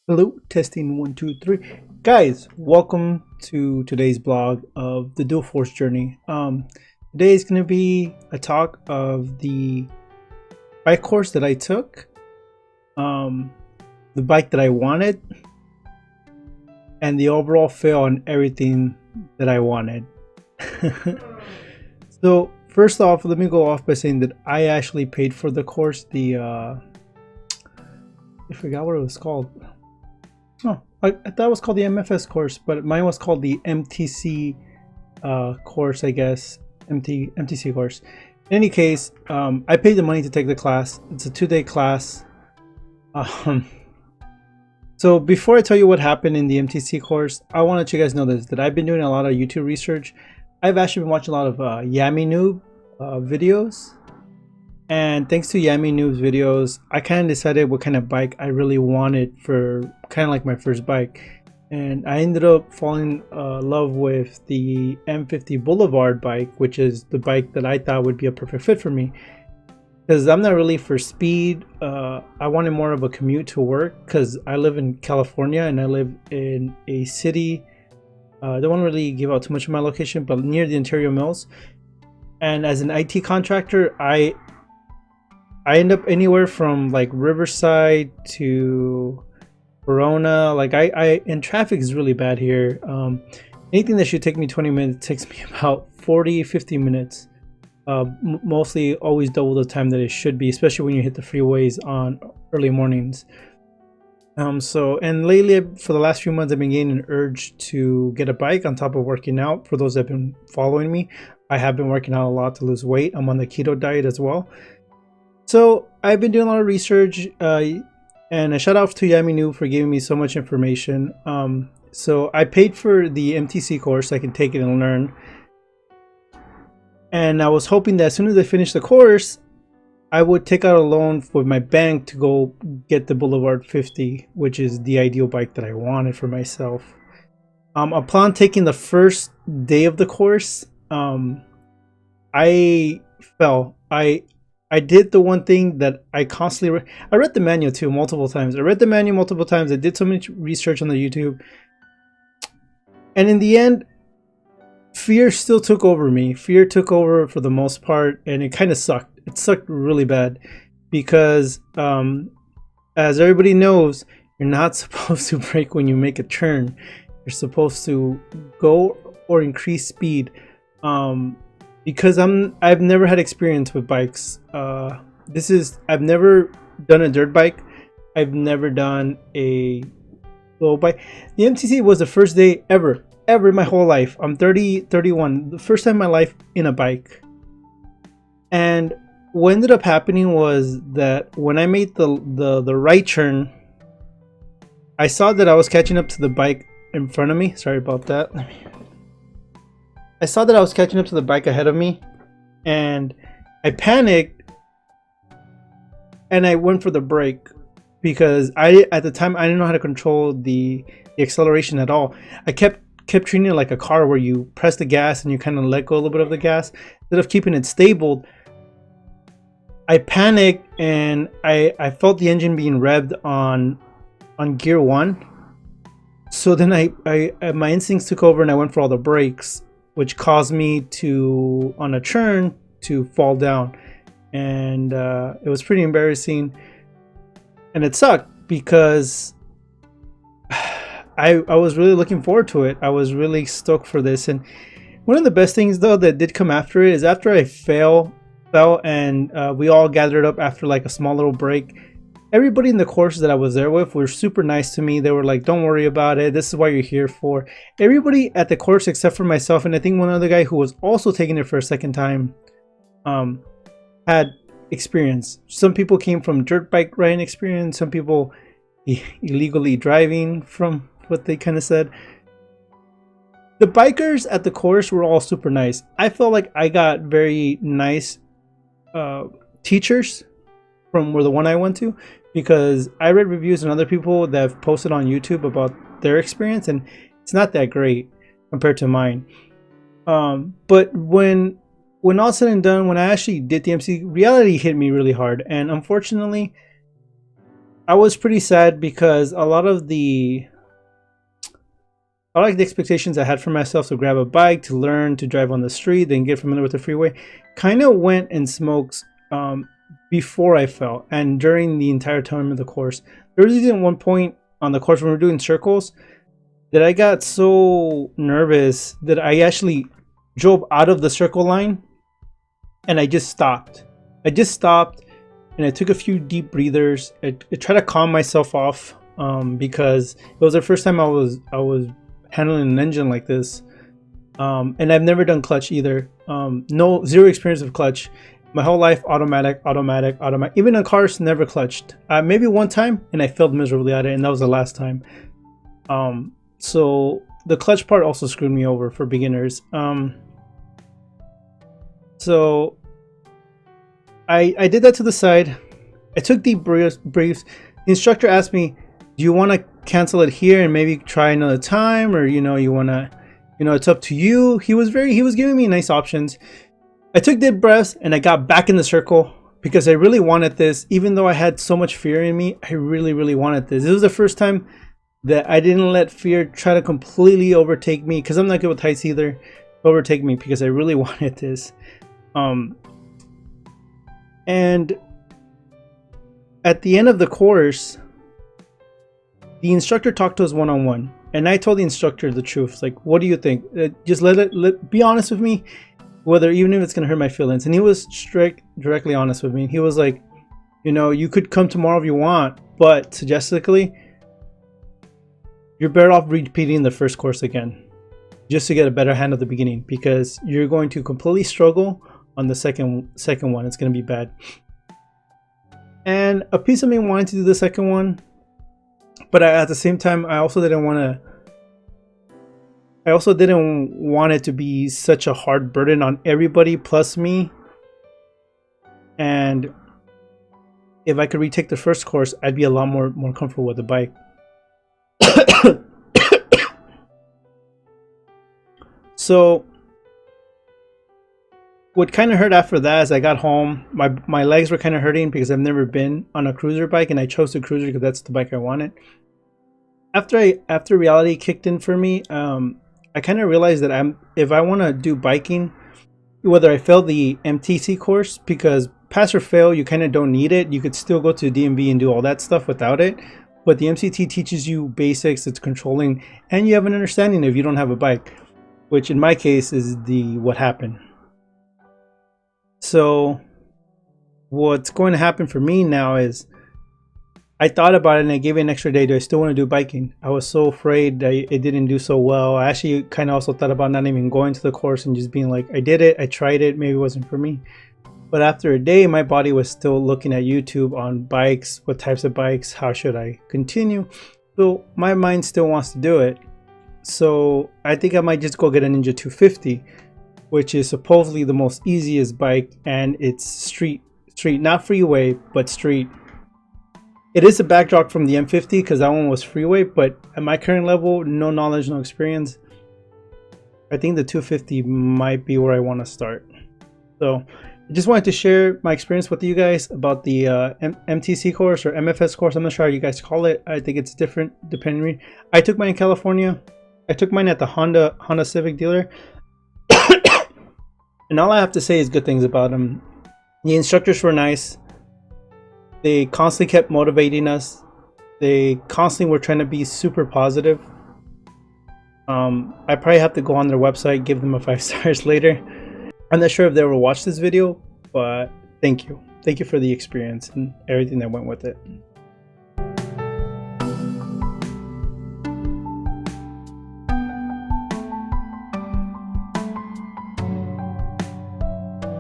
Hello, testing 1, 2, 3. Guys, welcome to today's blog of the Duelforce journey. Today is going to be a talk of the bike course that I took, um, the bike that I wanted, and the overall fail on everything that I wanted. So, first off, let me go off by saying that I actually paid for the course. I forgot what it was called. Oh, I thought it was called the MFS course, but mine was called the MTC course, I guess. MTC course. In any case, I paid the money to take the class. It's a 2-day class. Um, so before I tell you what happened in the MTC course, I want to let you guys know that I've been doing a lot of YouTube research. I've actually been watching a lot of yammienoob videos. And thanks to yammienoob's videos, I kind of decided what kind of bike I really wanted for kind of like my first bike. And I ended up falling in love with the M50 Boulevard bike, which is the bike that I thought would be a perfect fit for me. Because I'm not really for speed. I wanted more of a commute to work because I live in California and I live in a city. I don't want to really give out too much of my location, but near the Ontario Mills. And as an IT contractor, I end up anywhere from like Riverside to Verona. Like and traffic is really bad here. Anything that should take me 20 minutes takes me about 40-50 minutes. Mostly always double the time that it should be, especially when you hit the freeways on early mornings. And lately, for the last few months, I've been getting an urge to get a bike on top of working out. For those that have been following me, I have been working out a lot to lose weight. I'm on the keto diet as well. So I've been doing a lot of research, and a shout out to yammienoob for giving me so much information. So I paid for the MTC course so I can take it and learn. And I was hoping that as soon as I finish the course, I would take out a loan with my bank to go get the Boulevard 50, which is the ideal bike that I wanted for myself. Upon taking the first day of the course, I fell. I did the one thing that I constantly I read the manual too multiple times. I did so much research on the YouTube. And in the end, fear still took over me. Fear took over for the most part, and it kind of sucked. It sucked really bad because as everybody knows, you're not supposed to brake when you make a turn. You're supposed to go or increase speed. Because I've never had experience with bikes. I've never done a dirt bike. I've never done a low bike. The MTC was the first day ever in my whole life. I'm 31. The first time in my life in a bike. And what ended up happening was that when I made the right turn, I saw that I was catching up to the bike in front of me. Sorry about that. I saw that I was catching up to the bike ahead of me, and I panicked, and I went for the brake because at the time I didn't know how to control the acceleration at all. I kept treating it like a car where you press the gas and you kind of let go a little bit of the gas instead of keeping it stable. I panicked and I felt the engine being revved on gear 1. So then my instincts took over and I went for all the brakes, which caused me to, on a turn, to fall down. And it was pretty embarrassing. And it sucked because I was really looking forward to it. I was really stoked for this. And one of the best things, though, that did come after it is after I fell and we all gathered up after like a small little break. Everybody in the course that I was there with were super nice to me. They were like, don't worry about it. This is what you're here for. Everybody at the course except for myself and I think one other guy who was also taking it for a second time had experience. Some people came from dirt bike riding experience. Some people illegally driving, from what they kind of said. The bikers at the course were all super nice. I felt like I got very nice teachers from the one I went to, because I read reviews and other people that have posted on YouTube about their experience, and it's not that great compared to mine. But when all said and done, when I actually did the MC, reality hit me really hard, and unfortunately, I was pretty sad because a lot of the expectations I had for myself to grab a bike, to learn to drive on the street, then get familiar with the freeway, kind of went in smokes before I fell and during the entire time of the course. There was even one point on the course when we were doing circles that I got so nervous that I actually drove out of the circle line and I just stopped. And I took a few deep breathers. I tried to calm myself off because it was the first time I was handling an engine like this, and I've never done clutch either. Zero experience of clutch. My whole life, automatic. Even in cars, never clutched. Maybe one time, and I failed miserably at it, and that was the last time. So the clutch part also screwed me over for beginners. So I did that to the side. I took deep briefs. The instructor asked me, "Do you want to cancel it here and maybe try another time, or you want to, it's up to you." He was giving me nice options. I took deep breaths and I got back in the circle because I really wanted this. Even though I had so much fear in me, I really wanted this. This was the first time that I didn't let fear try to completely overtake me, because I'm not good with heights either. Overtake me because I really wanted this. And at the end of the course, the instructor talked to us one-on-one, and I told the instructor the truth. Like, what do you think? Just be honest with me, even if it's gonna hurt my feelings. And he was directly honest with me. He was like, you could come tomorrow if you want, but suggestively, you're better off repeating the first course again, just to get a better hand at the beginning, because you're going to completely struggle on the second one. It's going to be bad. And a piece of me wanted to do the second one, but at the same time, I also didn't want it to be such a hard burden on everybody plus me. And if I could retake the first course, I'd be a lot more comfortable with the bike. So what kind of hurt after that is I got home, my legs were kind of hurting because I've never been on a cruiser bike, and I chose the cruiser because that's the bike I wanted. After reality kicked in for me, I kind of realized that if I want to do biking, whether I fail the MTC course, because pass or fail, you kind of don't need it. You could still go to DMV and do all that stuff without it. But the MCT teaches you basics, it's controlling, and you have an understanding if you don't have a bike, which in my case is what happened. So what's going to happen for me now is I thought about it and I gave it an extra day. Do I still want to do biking? I was so afraid that it didn't do so well. I actually kind of also thought about not even going to the course and just being like, I did it, I tried it, maybe it wasn't for me. But after a day, my body was still looking at YouTube on bikes, what types of bikes, how should I continue? So my mind still wants to do it. So I think I might just go get a Ninja 250, which is supposedly the most easiest bike, and it's street, not freeway, but street. It is a backdrop from the M50 because that one was freeway, but at my current level, no knowledge, no experience, I think the 250 might be where I want to start. So I just wanted to share my experience with you guys about the MTC course or MFS course. I'm not sure how you guys call it. I think it's different depending. I took mine in California. I took mine at the Honda Civic dealer. And all I have to say is good things about them. The instructors were nice. They constantly kept motivating us. They constantly were trying to be super positive. I probably have to go on their website, give them a 5 stars later. I'm not sure if they will watch this video, but thank you. Thank you for the experience and everything that went with it.